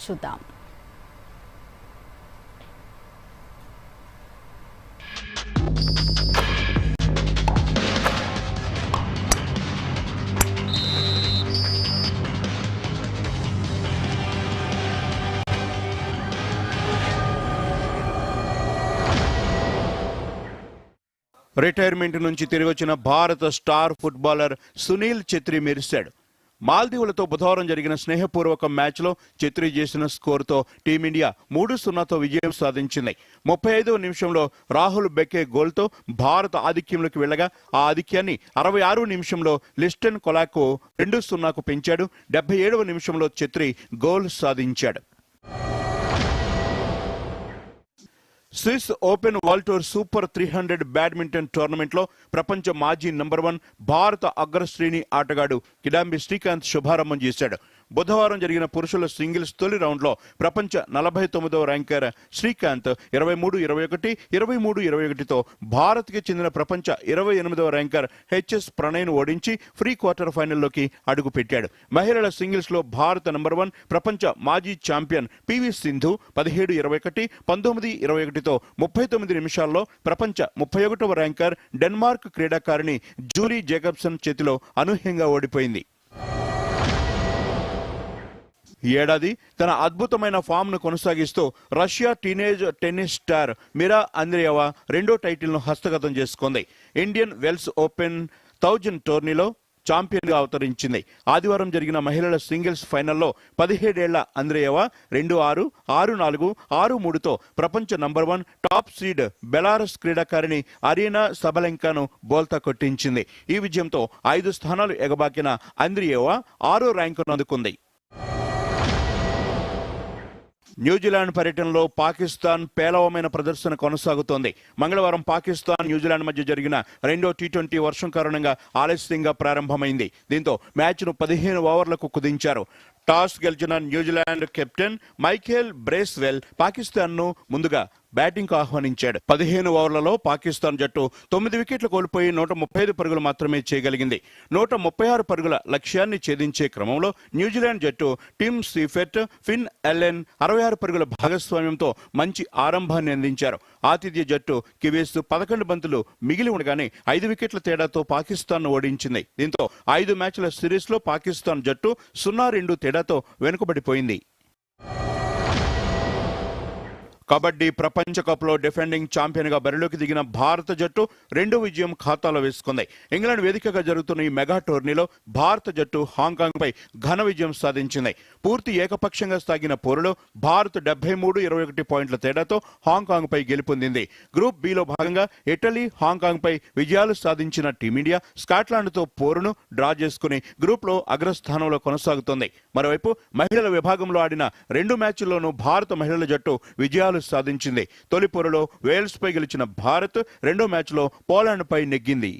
చూద్దాం. రిటైర్మెంట్ నుంచి తిరిగి వచ్చిన భారత స్టార్ ఫుట్బాలర్ సునీల్ ఛెత్రి మెరిశాడు. మాల్దీవులతో బుధవారం జరిగిన స్నేహపూర్వక మ్యాచ్లో ఛెత్రి చేసిన స్కోరుతో టీమిండియా 3-0తో విజయం సాధించింది. 35వ నిమిషంలో రాహుల్ బెకే గోల్తో భారత ఆధిక్యంలోకి వెళ్లగా ఆ ఆధిక్యాన్ని 66వ నిమిషంలో లిస్టన్ కొలాకో 2-0కు పెంచాడు. 77వ నిమిషంలో ఛెత్రి గోల్ సాధించాడు. Swiss open world tour super 300 badminton టోర్నమెంట్లో ప్రపంచ మాజీ నంబర్ 1 భారత అగ్రశ్రేణి ఆటగాడు కిడాంబి శ్రీకాంత్ శుభారంభం చేశాడు. బుధవారం జరిగిన పురుషుల సింగిల్స్ తొలి రౌండ్లో ప్రపంచ 49వ ర్యాంకర్ శ్రీకాంత్ 23-21, 23-21తో భారత్కి చెందిన ప్రపంచ 28వ ర్యాంకర్ హెచ్ఎస్ ప్రణయ్ను ఓడించి ప్రీ క్వార్టర్ ఫైనల్లోకి అడుగుపెట్టాడు. మహిళల సింగిల్స్లో భారత నంబర్ 1 ప్రపంచ మాజీ ఛాంపియన్ పివి సింధు 17-21, 19-21తో 39 నిమిషాల్లో ప్రపంచ 31వ ర్యాంకర్ డెన్మార్క్ క్రీడాకారిణి జూలీ జేకబ్సన్ చేతిలో అనూహ్యంగా ఓడిపోయింది. ఈ ఏడాది తన అద్భుతమైన ఫామ్ను కొనసాగిస్తూ Russia teenage tennis star Mira ఆంద్రియేవా రెండో టైటిల్ను హస్తగతం చేసుకుంది. ఇండియన్ వెల్స్ ఓపెన్ 1000 టోర్నీలో ఛాంపియన్గా అవతరించింది. ఆదివారం జరిగిన మహిళల సింగిల్స్ ఫైనల్లో 17 ఏళ్ల ఆంద్రియేవా 2-6, 6-4, 6-3తో ప్రపంచ నంబర్ 1 టాప్ సీడ్ బెలారస్ క్రీడాకారిణి అరీనా సబలెంకాను బోల్తా కొట్టించింది. ఈ విజయంతో 5 స్థానాలు ఎగబాకిన ఆంద్రియేవా 6వ ర్యాంకును అందుకుంది. న్యూజిలాండ్ పర్యటనలో పాకిస్తాన్ పేలవమైన ప్రదర్శన కొనసాగుతోంది. మంగళవారం పాకిస్తాన్ న్యూజిలాండ్ మధ్య జరిగిన రెండో టీ20 వర్షం కారణంగా ఆలస్యంగా ప్రారంభమైంది. దీంతో మ్యాచ్ను 15 ఓవర్లకు కుదించారు. టాస్ గెలిచిన న్యూజిలాండ్ కెప్టెన్ మైఖేల్ బ్రేస్వెల్ పాకిస్తాన్ను ముందుగా బ్యాటింగ్కు ఆహ్వానించాడు. 15 ఓవర్లలో పాకిస్తాన్ జట్టు 9 వికెట్లు కోల్పోయి 135 పరుగులు మాత్రమే చేయగలిగింది. 136 పరుగుల లక్ష్యాన్ని ఛేదించే క్రమంలో న్యూజిలాండ్ జట్టు టిమ్ సీఫెట్, ఫిన్ ఎల్లెన్ 66 పరుగుల భాగస్వామ్యంతో మంచి ఆరంభాన్ని అందించారు. ఆతిథ్య జట్టు కివీస్ 11 బంతులు మిగిలి ఉండగానే 5 వికెట్ల తేడాతో పాకిస్తాన్ ఓడించింది. దీంతో 5 మ్యాచ్ల సిరీస్లో పాకిస్తాన్ జట్టు 0-2 తేడాతో వెనుకబడిపోయింది. కబడ్డీ ప్రపంచ కప్లో డిఫెండింగ్ ఛాంపియన్గా బరిలోకి దిగిన భారత జట్టు రెండో విజయం ఖాతాలో వేసుకుంది. ఇంగ్లాండ్ వేదికగా జరుగుతున్న ఈ మెగా టోర్నీలో భారత జట్టు హాంకాంగ్పై ఘన విజయం సాధించింది. పూర్తి ఏకపక్షంగా సాగిన పోరులో భారత్ 73-21 పాయింట్ల తేడాతో హాంకాంగ్పై గెలుపొందింది. గ్రూప్ బిలో భాగంగా ఇటలీ, హాంకాంగ్పై విజయాలు సాధించిన టీమిండియా స్కాట్లాండ్తో పోరును డ్రా చేసుకుని గ్రూప్లో అగ్రస్థానంలో కొనసాగుతోంది. మరోవైపు మహిళల విభాగంలో ఆడిన 2 మ్యాచ్ల్లోనూ భారత మహిళల జట్టు విజయాలు సాధించింది. తొలి పోరులో వేల్స్ పై గెలిచిన భారత్ రెండో మ్యాచ్లో పోలాండ్ పై నెగ్గింది.